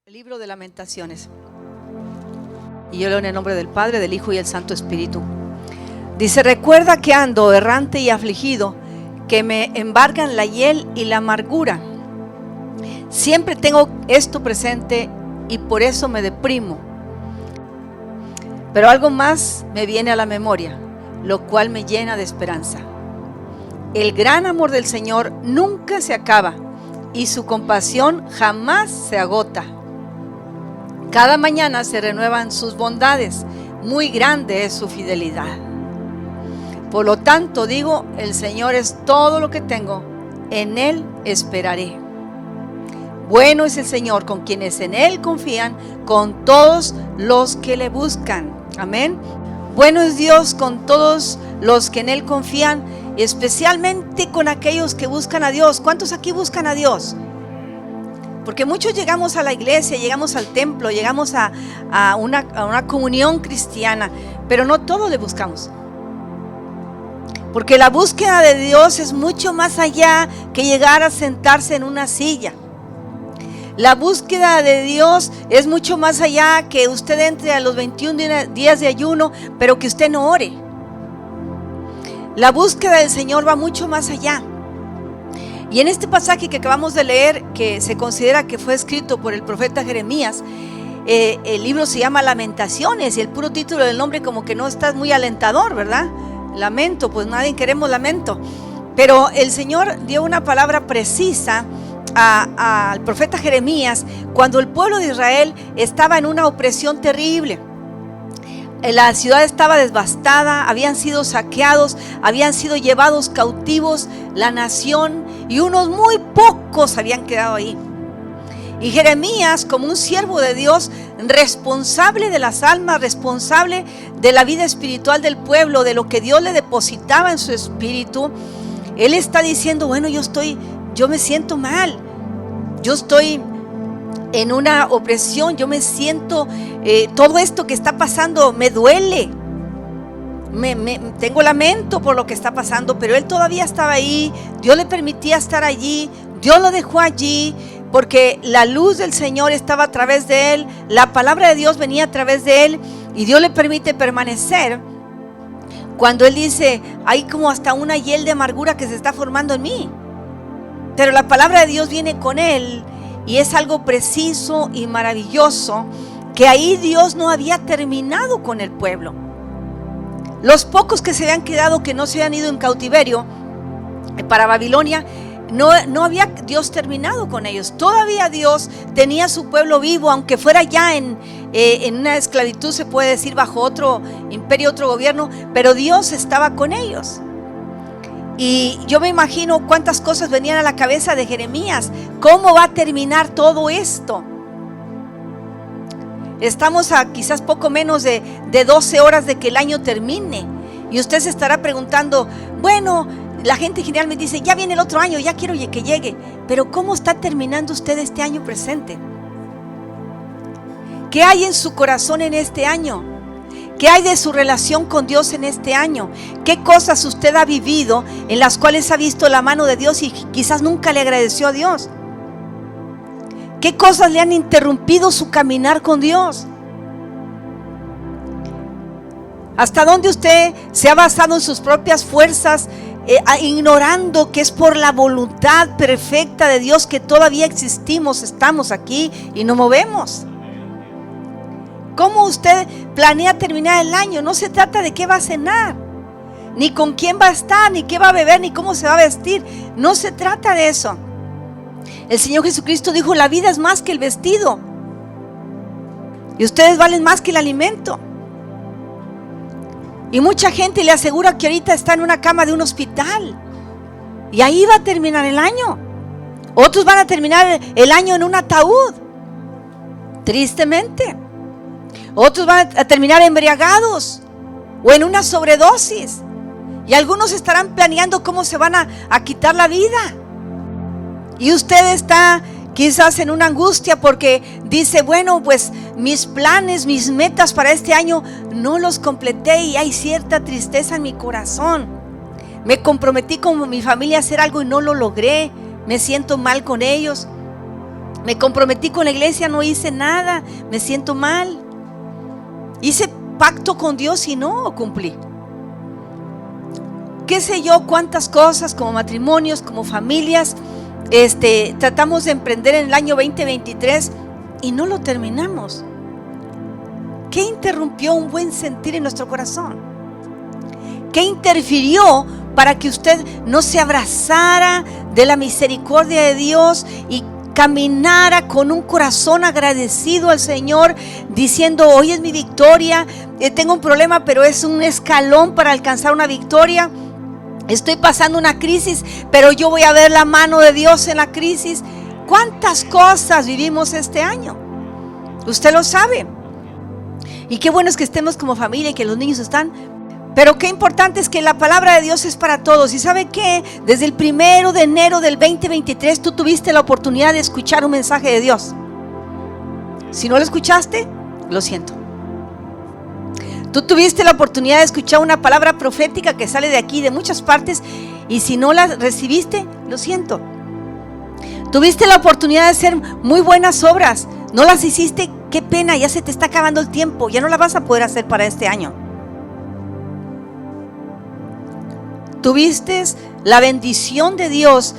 El libro de Lamentaciones. Y yo leo en el nombre del Padre, del Hijo y del Santo Espíritu. Dice: recuerda que ando errante y afligido, que me embargan la hiel y la amargura. Siempre tengo esto presente y por eso me deprimo. Pero algo más me viene a la memoria, lo cual me llena de esperanza. El gran amor del Señor nunca se acaba y su compasión jamás se agota. Cada mañana se renuevan sus bondades, muy grande es su fidelidad. Por lo tanto digo, el Señor es todo lo que tengo, en Él esperaré. Bueno es el Señor con quienes en Él confían, con todos los que le buscan. Amén. Bueno es Dios con todos los que en Él confían, especialmente con aquellos que buscan a Dios. ¿Cuántos aquí buscan a Dios? Porque muchos llegamos a la iglesia, llegamos al templo, llegamos a una comunión cristiana, pero no todos le buscamos. Porque la búsqueda de Dios es mucho más allá que llegar a sentarse en una silla. La búsqueda de Dios es mucho más allá que usted entre a los 21 días de ayuno, pero que usted no ore. La búsqueda del Señor va mucho más allá. Y en este pasaje que acabamos de leer, que se considera que fue escrito por el profeta Jeremías, el libro se llama Lamentaciones, y el puro título del nombre como que no está muy alentador, ¿verdad? Lamento, pues nadie queremos lamento. Pero el Señor dio una palabra precisa al profeta Jeremías cuando el pueblo de Israel estaba en una opresión terrible. La ciudad estaba devastada, habían sido saqueados, habían sido llevados cautivos la nación y unos muy pocos habían quedado ahí. Y Jeremías, como un siervo de Dios, responsable de las almas, responsable de la vida espiritual del pueblo, de lo que Dios le depositaba en su espíritu, él está diciendo: bueno, yo me siento mal, yo estoy en una opresión, yo me siento, todo esto que está pasando me duele, tengo lamento por lo que está pasando, pero él todavía estaba ahí, Dios le permitía estar allí, Dios lo dejó allí, porque la luz del Señor estaba a través de él, la palabra de Dios venía a través de él, y Dios le permite permanecer. Cuando él dice: hay como hasta una hiel de amargura que se está formando en mí, pero la palabra de Dios viene con él, y es algo preciso y maravilloso, que ahí Dios no había terminado con el pueblo. Los pocos que se habían quedado, que no se habían ido en cautiverio para Babilonia, no había Dios terminado con ellos. Todavía Dios tenía su pueblo vivo, aunque fuera ya en una esclavitud, se puede decir, bajo otro imperio, otro gobierno, pero Dios estaba con ellos. Y yo me imagino cuántas cosas venían a la cabeza de Jeremías. ¿Cómo va a terminar todo esto? Estamos a quizás poco menos de 12 horas de que el año termine. Y usted se estará preguntando: bueno, la gente generalmente dice: ya viene el otro año, ya quiero que llegue. Pero ¿cómo está terminando usted este año presente? ¿Qué hay en su corazón en este año? ¿Qué hay de su relación con Dios en este año? ¿Qué cosas usted ha vivido en las cuales ha visto la mano de Dios y quizás nunca le agradeció a Dios? ¿Qué cosas le han interrumpido su caminar con Dios? ¿Hasta dónde usted se ha basado en sus propias fuerzas, ignorando que es por la voluntad perfecta de Dios que todavía existimos, estamos aquí y nos movemos? ¿Cómo usted planea terminar el año? No se trata de qué va a cenar, ni con quién va a estar, ni qué va a beber, ni cómo se va a vestir. No se trata de eso. El Señor Jesucristo dijo: la vida es más que el vestido, y ustedes valen más que el alimento. Y mucha gente le asegura que ahorita está en una cama de un hospital, y ahí va a terminar el año. Otros van a terminar el año en un ataúd, tristemente. Otros van a terminar embriagados o en una sobredosis. Y algunos estarán planeando cómo se van a quitar la vida. Y usted está quizás en una angustia porque dice: bueno, pues mis planes, mis metas para este año no los completé y hay cierta tristeza en mi corazón. Me comprometí con mi familia a hacer algo y no lo logré. Me siento mal con ellos. Me comprometí con la iglesia, no hice nada, me siento mal. Hice pacto con Dios y no cumplí. Qué sé yo, cuántas cosas como matrimonios, como familias, tratamos de emprender en el año 2023 y no lo terminamos. ¿Qué interrumpió un buen sentir en nuestro corazón? ¿Qué interfirió para que usted no se abrazara de la misericordia de Dios y caminara con un corazón agradecido al Señor, diciendo: hoy es mi victoria, tengo un problema, pero es un escalón para alcanzar una victoria? Estoy pasando una crisis, pero yo voy a ver la mano de Dios en la crisis. ¿Cuántas cosas vivimos este año? Usted lo sabe. Y qué bueno es que estemos como familia y que los niños están. Pero qué importante es que la palabra de Dios es para todos. ¿Y sabe qué? Desde el 1 de enero del 2023 tú tuviste la oportunidad de escuchar un mensaje de Dios. Si no lo escuchaste, lo siento. Tú tuviste la oportunidad de escuchar una palabra profética que sale de aquí, de muchas partes, y si no la recibiste, lo siento. Tuviste la oportunidad de hacer muy buenas obras, no las hiciste, qué pena, ya se te está acabando el tiempo, ya no la vas a poder hacer para este año. Tuviste la bendición de Dios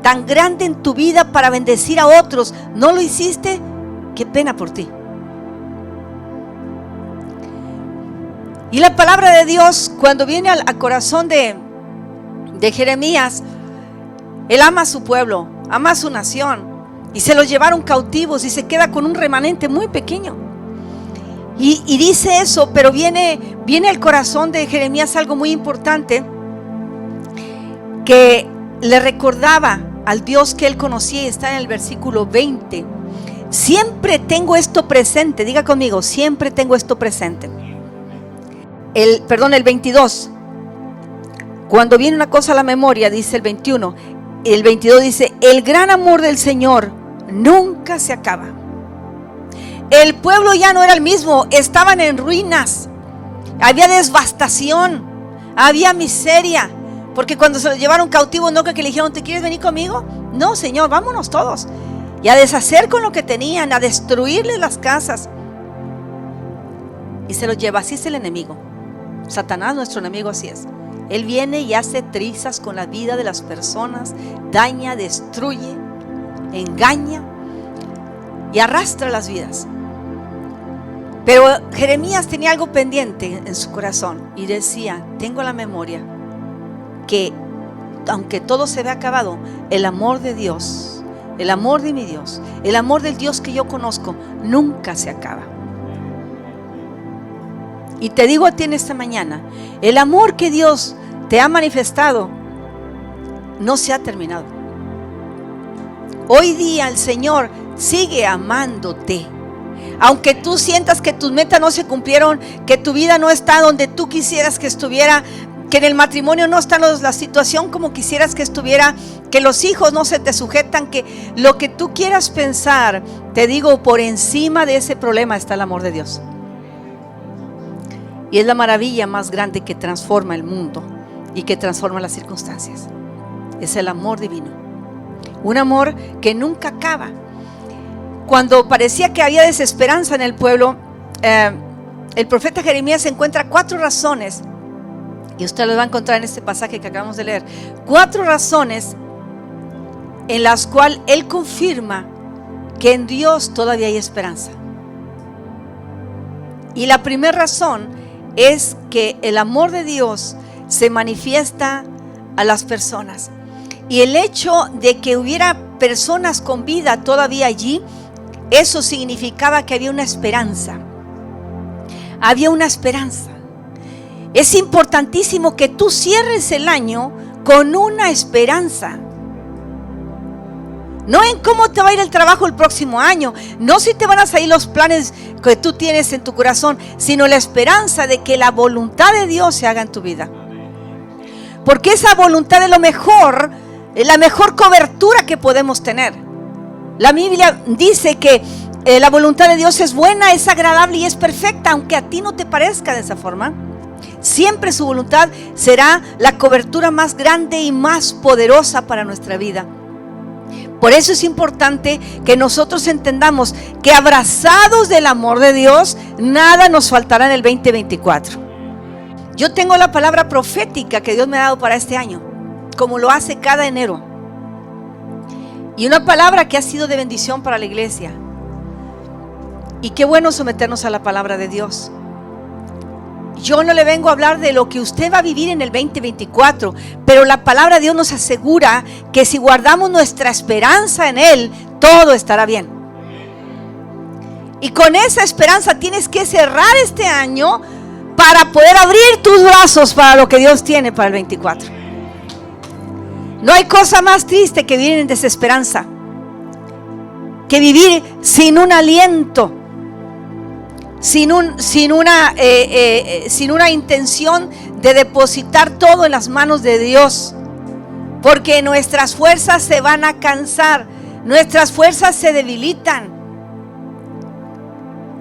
tan grande en tu vida para bendecir a otros, no lo hiciste, qué pena por ti. Y la palabra de Dios, cuando viene al corazón de Jeremías, él ama a su pueblo, ama a su nación, y se los llevaron cautivos y se queda con un remanente muy pequeño. Y dice eso, pero viene al corazón de Jeremías algo muy importante, que le recordaba al Dios que él conocía, y está en el versículo 20. Siempre tengo esto presente, diga conmigo, siempre tengo esto presente. El 22. Cuando viene una cosa a la memoria, dice el 21. El 22 dice: el gran amor del Señor nunca se acaba. El pueblo ya no era el mismo, estaban en ruinas, había devastación, había miseria, porque cuando se lo llevaron cautivo, no que le dijeron: ¿te quieres venir conmigo? No, Señor, vámonos todos. Y a deshacer con lo que tenían, a destruirles las casas. Y se los lleva. Así es el enemigo. Satanás, nuestro enemigo, así es. Él viene y hace trizas con la vida de las personas, daña, destruye, engaña y arrastra las vidas. Pero Jeremías tenía algo pendiente en su corazón y decía: tengo la memoria que aunque todo se ve acabado, el amor de Dios, el amor de mi Dios, el amor del Dios que yo conozco, nunca se acaba. Y te digo a ti en esta mañana, el amor que Dios te ha manifestado no se ha terminado. Hoy día el Señor sigue amándote. Aunque tú sientas que tus metas no se cumplieron, que tu vida no está donde tú quisieras que estuviera, que en el matrimonio no está la situación como quisieras que estuviera, que los hijos no se te sujetan, que lo que tú quieras pensar, te digo, por encima de ese problema está el amor de Dios. Y es la maravilla más grande que transforma el mundo y que transforma las circunstancias. Es el amor divino. Un amor que nunca acaba. Cuando parecía que había desesperanza en el pueblo, el profeta Jeremías encuentra 4 razones, y usted las va a encontrar en este pasaje que acabamos de leer. 4 razones en las cuales él confirma que en Dios todavía hay esperanza. Y la primera razón es que el amor de Dios se manifiesta a las personas. Y el hecho de que hubiera personas con vida todavía allí, eso significaba que había una esperanza. Había una esperanza. Es importantísimo que tú cierres el año con una esperanza. No en cómo te va a ir el trabajo el próximo año, no si te van a salir los planes que tú tienes en tu corazón, sino la esperanza de que la voluntad de Dios se haga en tu vida. Porque esa voluntad es lo mejor, es la mejor cobertura que podemos tener. La Biblia dice que la voluntad de Dios es buena, es agradable y es perfecta, aunque a ti no te parezca de esa forma. Siempre su voluntad será la cobertura más grande y más poderosa para nuestra vida. Por eso es importante que nosotros entendamos que abrazados del amor de Dios, nada nos faltará en el 2024. Yo tengo la palabra profética que Dios me ha dado para este año, como lo hace cada enero. Y una palabra que ha sido de bendición para la iglesia. Y qué bueno someternos a la palabra de Dios. Yo no le vengo a hablar de lo que usted va a vivir en el 2024, pero la palabra de Dios nos asegura que si guardamos nuestra esperanza en Él, todo estará bien. Y con esa esperanza tienes que cerrar este año para poder abrir tus brazos para lo que Dios tiene para el 24. No hay cosa más triste que vivir en desesperanza, que vivir sin un aliento, sin una intención de depositar todo en las manos de Dios, porque nuestras fuerzas se van a cansar, nuestras fuerzas se debilitan.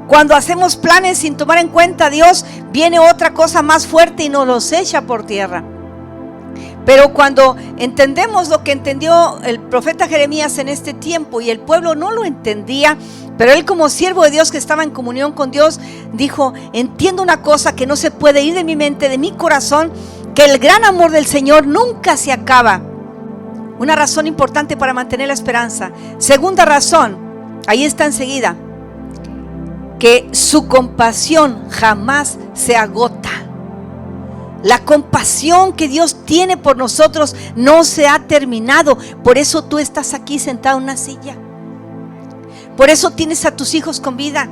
Cuando hacemos planes sin tomar en cuenta a Dios, viene otra cosa más fuerte y nos los echa por tierra. Pero cuando entendemos lo que entendió el profeta Jeremías en este tiempo, y el pueblo no lo entendía, pero él, como siervo de Dios que estaba en comunión con Dios, dijo: entiendo una cosa que no se puede ir de mi mente, de mi corazón, que el gran amor del Señor nunca se acaba. Una razón importante para mantener la esperanza. Segunda razón, ahí está enseguida, que su compasión jamás se agota. La compasión que Dios tiene por nosotros no se ha terminado. Por eso tú estás aquí sentado en una silla. Por eso tienes a tus hijos con vida.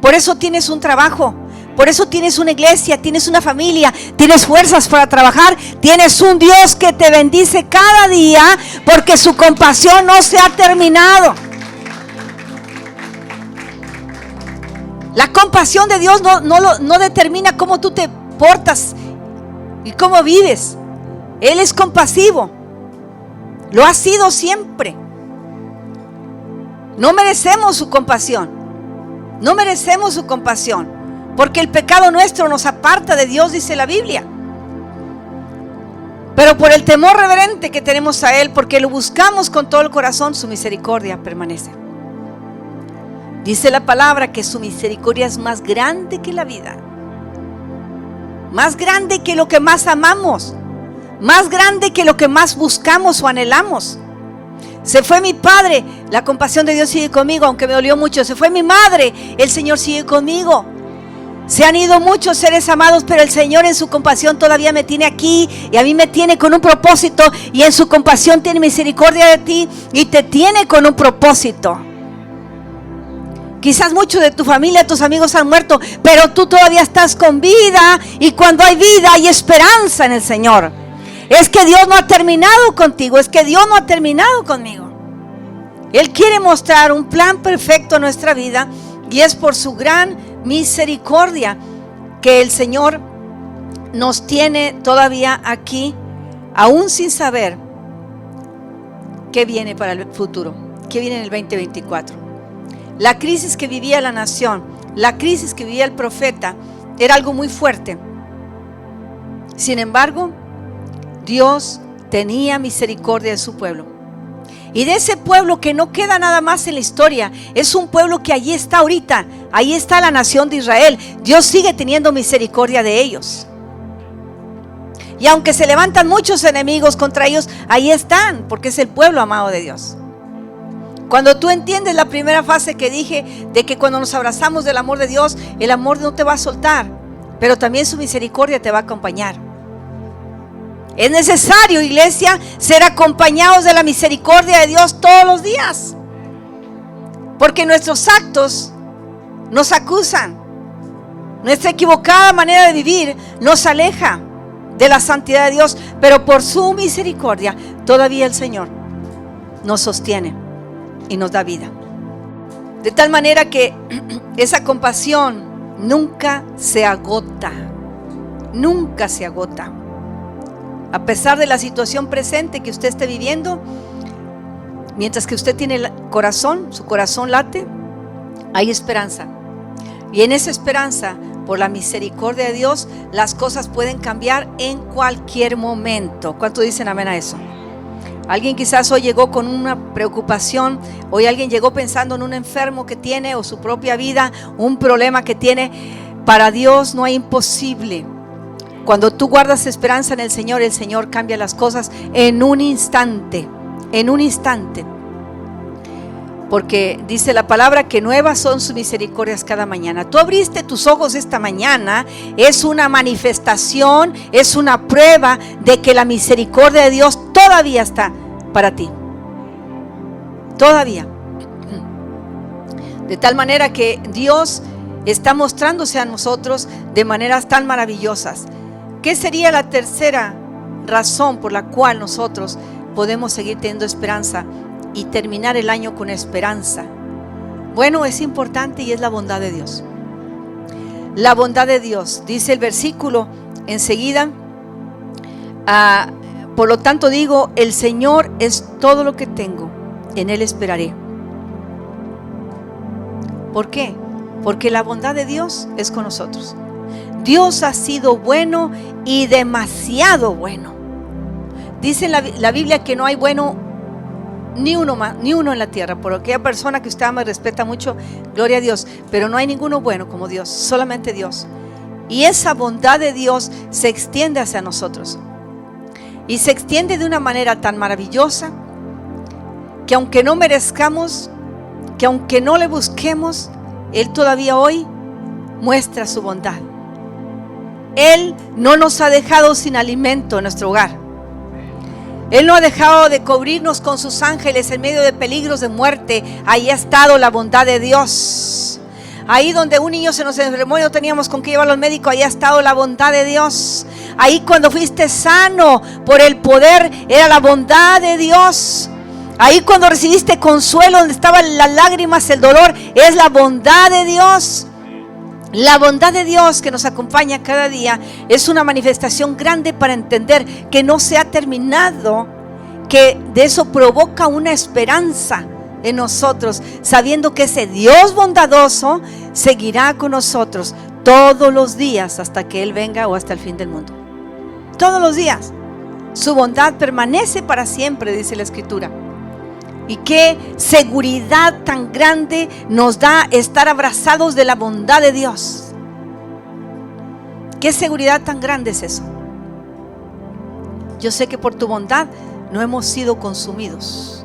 Por eso tienes un trabajo. Por eso tienes una iglesia, tienes una familia, tienes fuerzas para trabajar. Tienes un Dios que te bendice cada día, porque su compasión no se ha terminado. La compasión de Dios no determina cómo tú te portas y cómo vives. Él es compasivo. Lo ha sido siempre. No merecemos su compasión. No merecemos su compasión, porque el pecado nuestro nos aparta de Dios, dice la Biblia. Pero por el temor reverente que tenemos a Él, porque lo buscamos con todo el corazón, su misericordia permanece. Dice la palabra que su misericordia es más grande que la vida, más grande que lo que más amamos, más grande que lo que más buscamos o anhelamos. Se fue mi padre, la compasión de Dios sigue conmigo, aunque me dolió mucho. Se fue mi madre, el Señor sigue conmigo. Se han ido muchos seres amados, pero el Señor en su compasión todavía me tiene aquí, y a mí me tiene con un propósito, y en su compasión tiene misericordia de ti y te tiene con un propósito. Quizás muchos de tu familia, tus amigos han muerto, pero tú todavía estás con vida, y cuando hay vida hay esperanza en el Señor. Es que Dios no ha terminado contigo, es que Dios no ha terminado conmigo. Él quiere mostrar un plan perfecto en nuestra vida, y es por su gran misericordia que el Señor nos tiene todavía aquí, aún sin saber qué viene para el futuro, qué viene en el 2024. La crisis que vivía la nación, la crisis que vivía el profeta, era algo muy fuerte. Sin embargo, Dios tenía misericordia de su pueblo. Y de ese pueblo que no queda nada más en la historia, es un pueblo que allí está ahorita. Ahí está la nación de Israel. Dios sigue teniendo misericordia de ellos. Y aunque se levantan muchos enemigos contra ellos, ahí están, porque es el pueblo amado de Dios. Cuando tú entiendes la primera fase que dije, de que cuando nos abrazamos del amor de Dios, el amor no te va a soltar, pero también su misericordia te va a acompañar. Es necesario, iglesia, ser acompañados de la misericordia de Dios todos los días, porque nuestros actos nos acusan. Nuestra equivocada manera de vivir nos aleja de la santidad de Dios, pero por su misericordia todavía el Señor nos sostiene y nos da vida. De tal manera que esa compasión nunca se agota, nunca se agota. A pesar de la situación presente que usted esté viviendo, mientras que usted tiene el corazón, su corazón late, hay esperanza. Y en esa esperanza, por la misericordia de Dios, las cosas pueden cambiar en cualquier momento. ¿Cuántos dicen amén a eso? Alguien quizás hoy llegó con una preocupación, hoy alguien llegó pensando en un enfermo que tiene o su propia vida, un problema que tiene. Para Dios no hay imposible. Cuando tú guardas esperanza en el Señor cambia las cosas en un instante, en un instante. Porque dice la palabra que nuevas son sus misericordias cada mañana. Tú abriste tus ojos esta mañana, es una manifestación, es una prueba de que la misericordia de Dios todavía está para ti. Todavía. De tal manera que Dios está mostrándose a nosotros de maneras tan maravillosas. ¿Qué sería la tercera razón por la cual nosotros podemos seguir teniendo esperanza y terminar el año con esperanza? Bueno, es importante y es la bondad de Dios. La bondad de Dios, dice el versículo enseguida, por lo tanto digo, el Señor es todo lo que tengo, en Él esperaré. ¿Por qué? Porque la bondad de Dios es con nosotros. Dios ha sido bueno y demasiado bueno. Dice la Biblia que no hay bueno ni uno en la tierra. Por aquella persona que usted ama y respeta mucho, gloria a Dios. Pero no hay ninguno bueno como Dios, solamente Dios. Y esa bondad de Dios se extiende hacia nosotros. Y se extiende de una manera tan maravillosa que aunque no merezcamos, que aunque no le busquemos, Él todavía hoy muestra su bondad. Él no nos ha dejado sin alimento en nuestro hogar. Él no ha dejado de cubrirnos con sus ángeles en medio de peligros de muerte. Ahí ha estado la bondad de Dios. Ahí donde un niño se nos enfermó y no teníamos con qué llevarlo al médico, ahí ha estado la bondad de Dios. Ahí cuando fuiste sano por el poder, era la bondad de Dios. Ahí cuando recibiste consuelo, donde estaban las lágrimas, el dolor, es la bondad de Dios. La bondad de Dios que nos acompaña cada día es una manifestación grande para entender que no se ha terminado, que de eso provoca una esperanza en nosotros, sabiendo que ese Dios bondadoso seguirá con nosotros todos los días hasta que Él venga o hasta el fin del mundo. Todos los días. Su bondad permanece para siempre, dice la Escritura. Y qué seguridad tan grande nos da estar abrazados de la bondad de Dios. Qué seguridad tan grande es eso. Yo sé que por tu bondad no hemos sido consumidos.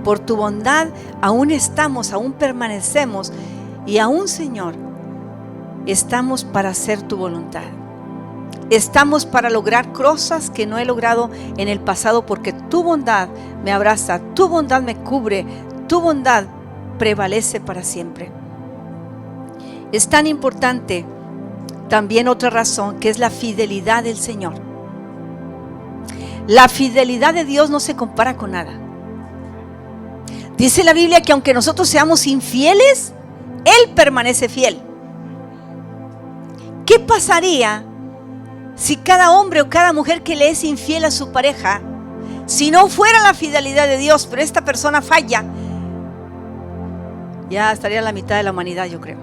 Por tu bondad aún estamos, aún permanecemos. Y aún, Señor, estamos para hacer tu voluntad. Estamos para lograr cosas que no he logrado en el pasado, porque tu bondad me abraza, tu bondad me cubre, tu bondad prevalece para siempre. Es tan importante también otra razón, que es la fidelidad del Señor. La fidelidad de Dios no se compara con nada. Dice la Biblia que aunque nosotros seamos infieles, Él permanece fiel. ¿Qué pasaría si cada hombre o cada mujer que le es infiel a su pareja, si no fuera la fidelidad de Dios, pero esta persona falla? Ya estaría la mitad de la humanidad, yo creo,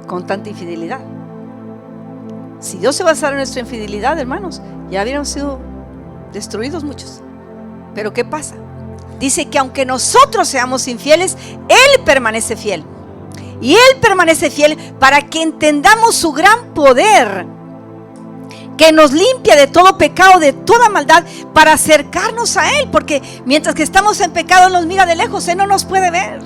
con tanta infidelidad. Si Dios se basara en nuestra infidelidad, hermanos, ya habrían sido destruidos muchos. Pero ¿qué pasa? Dice que aunque nosotros seamos infieles, Él permanece fiel. Y Él permanece fiel para que entendamos su gran poder, que nos limpia de todo pecado, de toda maldad, para acercarnos a Él. Porque mientras que estamos en pecado, Él nos mira de lejos, Él no nos puede ver.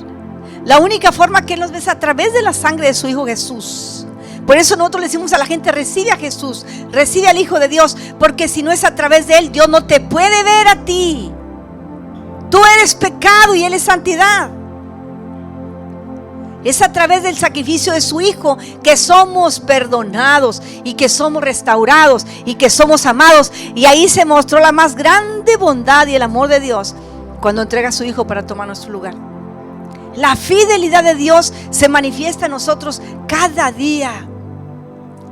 La única forma que Él nos ve es a través de la sangre de su Hijo Jesús. Por eso nosotros le decimos a la gente: recibe a Jesús, recibe al Hijo de Dios, porque si no es a través de Él, Dios no te puede ver a ti. Tú eres pecado y Él es santidad. Es a través del sacrificio de su Hijo que somos perdonados y que somos restaurados y que somos amados. Y ahí se mostró la más grande bondad y el amor de Dios cuando entrega a su Hijo para tomar nuestro lugar. La fidelidad de Dios se manifiesta en nosotros cada día.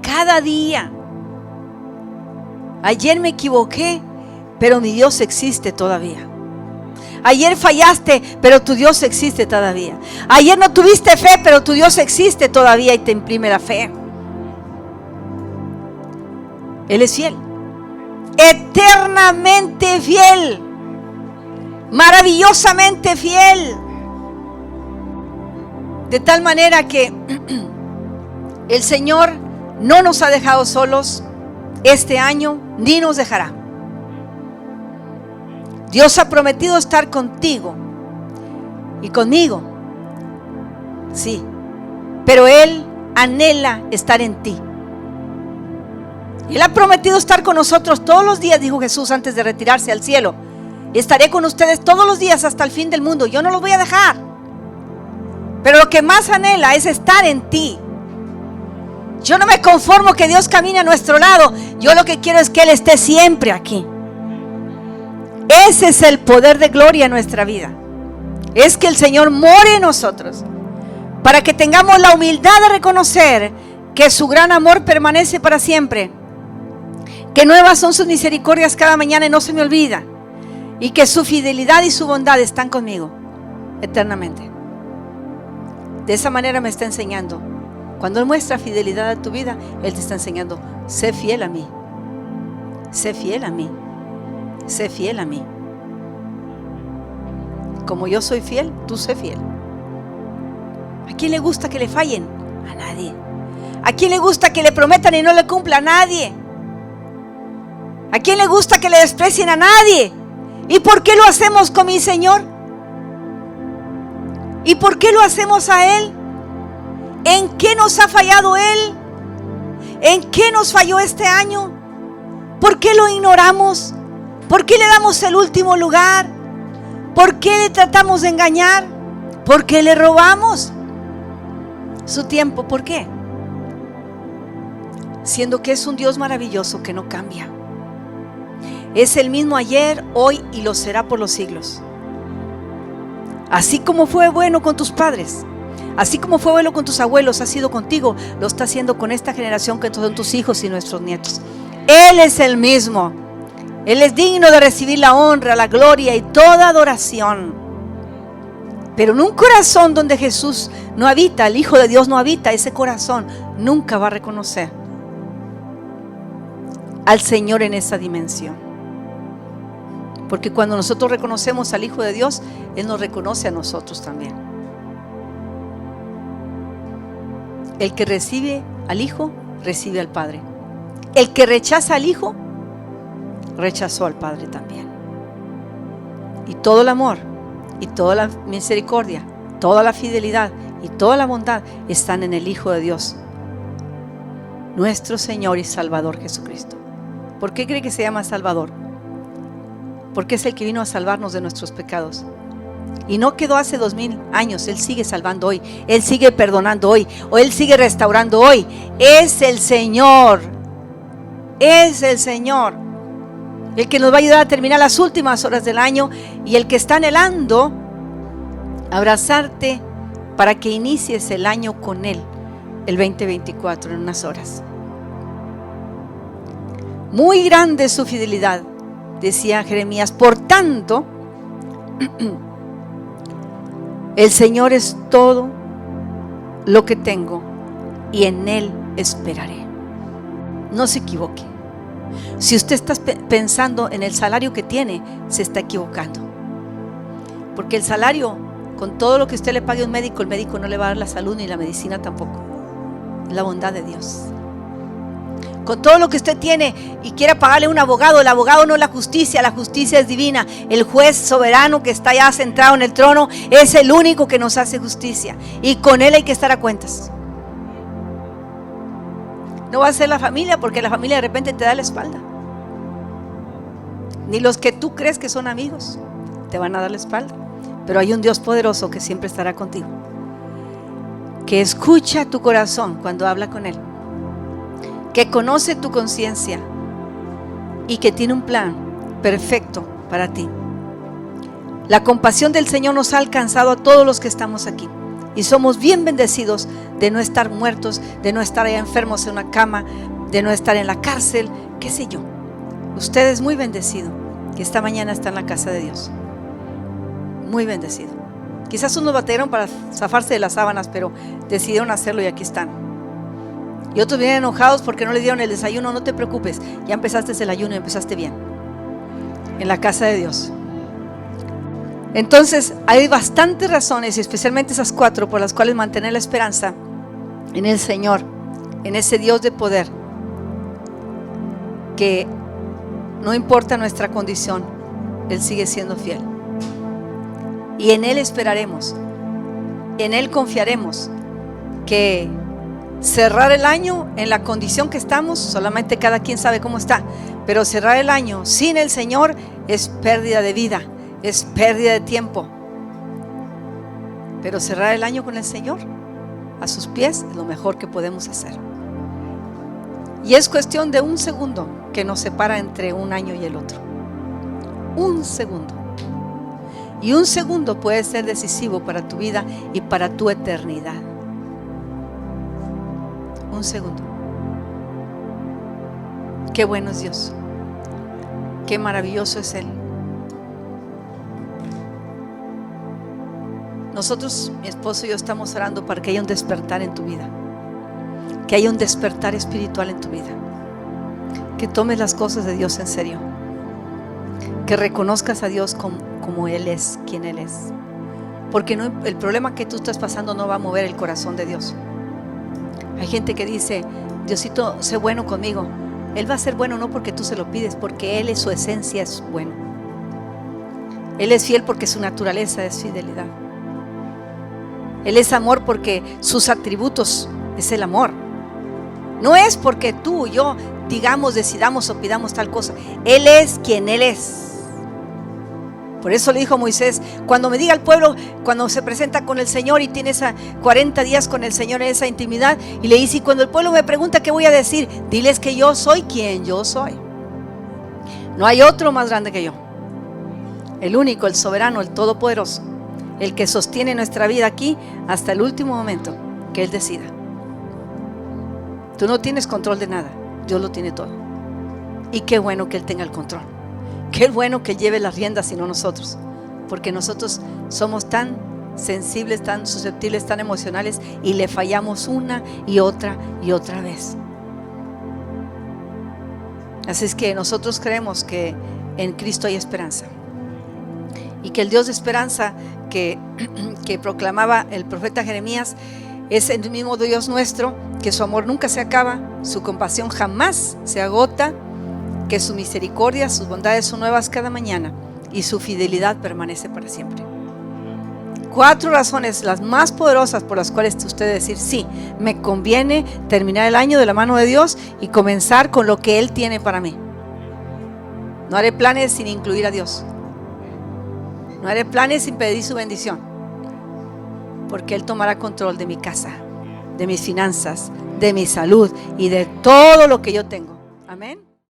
Cada día. Ayer me equivoqué, pero mi Dios existe todavía. Ayer fallaste, pero tu Dios existe todavía. Ayer no tuviste fe, pero tu Dios existe todavía y te imprime la fe. Él es fiel. eternamente fiel, maravillosamente fiel, de tal manera que el Señor no nos ha dejado solos este año, ni nos dejará. Dios ha prometido estar contigo y conmigo, sí, pero Él anhela estar en ti. Él ha prometido estar con nosotros todos los días, dijo Jesús antes de retirarse al cielo. Estaré con ustedes todos los días hasta el fin del mundo. Yo no los voy a dejar. Pero lo que más anhela es estar en ti. Yo no me conformo que Dios camine a nuestro lado. Yo lo que quiero es que Él esté siempre aquí. Ese es el poder de gloria en nuestra vida. Es que el Señor more en nosotros, para que tengamos la humildad de reconocer que su gran amor permanece para siempre, que nuevas son sus misericordias cada mañana y no se me olvida, y que su fidelidad y su bondad están conmigo eternamente. De esa manera me está enseñando. Cuando Él muestra fidelidad a tu vida, Él te está enseñando: sé fiel a mí, sé fiel a mí, sé fiel a mí. Como yo soy fiel, tú sé fiel. ¿A quién le gusta que le fallen? A nadie. ¿A quién le gusta que le prometan y no le cumpla? A nadie. ¿A quién le gusta que le desprecien? A nadie. ¿Y por qué lo hacemos con mi Señor? ¿Y por qué lo hacemos a Él? ¿En qué nos ha fallado Él? ¿En qué nos falló este año? ¿Por qué lo ignoramos? ¿Por qué le damos el último lugar? ¿Por qué le tratamos de engañar? ¿Por qué le robamos su tiempo? ¿Por qué? Siendo que es un Dios maravilloso que no cambia. Es el mismo ayer, hoy y lo será por los siglos. Así como fue bueno con tus padres, así como fue bueno con tus abuelos, ha sido contigo, lo está haciendo con esta generación que son tus hijos y nuestros nietos. Él es el mismo. Él es digno de recibir la honra, la gloria y toda adoración. Pero en un corazón donde Jesús no habita, el Hijo de Dios no habita, ese corazón nunca va a reconocer al Señor en esa dimensión. Porque cuando nosotros reconocemos al Hijo de Dios, Él nos reconoce a nosotros también. El que recibe al Hijo, recibe al Padre. El que rechaza al Hijo, rechazó al Padre también. Y todo el amor, y toda la misericordia, toda la fidelidad y toda la bondad están en el Hijo de Dios, nuestro Señor y Salvador Jesucristo. ¿Por qué cree que se llama Salvador? Porque es el que vino a salvarnos de nuestros pecados. Y no quedó hace 2000 años. Él sigue salvando hoy. Él sigue perdonando hoy. O Él sigue restaurando hoy. Es el Señor. Es el Señor. El que nos va a ayudar a terminar las últimas horas del año. Y el que está anhelando abrazarte para que inicies el año con Él. El 2024 en unas horas. Muy grande es su fidelidad, decía Jeremías. Por tanto, el Señor es todo lo que tengo y en Él esperaré. No se equivoque. Si usted está pensando en el salario que tiene, se está equivocando. Porque el salario, con todo lo que usted le pague a un médico, el médico no le va a dar la salud ni la medicina tampoco. Es la bondad de Dios. Con todo lo que usted tiene y quiera pagarle a un abogado, el abogado no es la justicia es divina. El juez soberano que está ya sentado en el trono es el único que nos hace justicia. Y con Él hay que estar a cuentas. No va a ser la familia, porque la familia de repente te da la espalda. Ni los que tú crees que son amigos te van a dar la espalda. Pero hay un Dios poderoso que siempre estará contigo, que escucha tu corazón cuando habla con Él, que conoce tu conciencia y que tiene un plan perfecto para ti. La compasión del Señor nos ha alcanzado a todos los que estamos aquí y somos bien bendecidos de no estar muertos, de no estar allá enfermos en una cama, de no estar en la cárcel, qué sé yo. Usted es muy bendecido que esta mañana está en la casa de Dios. Muy bendecido. Quizás unos batallaron para zafarse de las sábanas, pero decidieron hacerlo y aquí están. Y otros vienen enojados porque no le dieron el desayuno. No te preocupes, ya empezaste el ayuno y empezaste bien en la casa de Dios. Entonces hay bastantes razones, y especialmente esas 4, por las cuales mantener la esperanza en el Señor, en ese Dios de poder, que no importa nuestra condición, Él sigue siendo fiel. Y en Él esperaremos, en Él confiaremos, que cerrar el año en la condición que estamos, solamente cada quien sabe cómo está, pero cerrar el año sin el Señor es pérdida de vida, es pérdida de tiempo. Pero cerrar el año con el Señor a sus pies es lo mejor que podemos hacer. Y es cuestión de un segundo que nos separa entre un año y el otro. Un segundo. Y un segundo puede ser decisivo para tu vida y para tu eternidad. Un segundo. Qué bueno es Dios. Qué maravilloso es Él. Nosotros, mi esposo y yo, estamos orando para que haya un despertar en tu vida, que haya un despertar espiritual en tu vida, que tomes las cosas de Dios en serio, que reconozcas a Dios como Él es, quien Él es, porque no, el problema que tú estás pasando no va a mover el corazón de Dios. Hay gente que dice: Diosito, sé bueno conmigo. Él va a ser bueno no porque tú se lo pides, porque Él, su esencia es bueno. Él es fiel porque su naturaleza es fidelidad. Él es amor porque sus atributos es el amor. No es porque tú y yo digamos, decidamos o pidamos tal cosa. Él es quien Él es. Por eso le dijo a Moisés: cuando me diga el pueblo, cuando se presenta con el Señor y tiene 40 días con el Señor en esa intimidad, y le dice: y cuando el pueblo me pregunta qué voy a decir, diles que yo soy quien yo soy. No hay otro más grande que yo. El único, el soberano, el todopoderoso, el que sostiene nuestra vida aquí hasta el último momento que Él decida. Tú no tienes control de nada, Dios lo tiene todo. Y qué bueno que Él tenga el control. Qué bueno que Él lleve las riendas y no nosotros, porque nosotros somos tan sensibles, tan susceptibles, tan emocionales, y le fallamos una y otra vez. Así es que nosotros creemos que en Cristo hay esperanza, y que el Dios de esperanza que proclamaba el profeta Jeremías es el mismo Dios nuestro, que su amor nunca se acaba, su compasión jamás se agota, que su misericordia, sus bondades son nuevas cada mañana, y su fidelidad permanece para siempre. 4 razones, las más poderosas, por las cuales usted debe decir: sí, me conviene terminar el año de la mano de Dios y comenzar con lo que Él tiene para mí. No haré planes sin incluir a Dios. No haré planes sin pedir su bendición, porque Él tomará control de mi casa, de mis finanzas, de mi salud y de todo lo que yo tengo. Amén.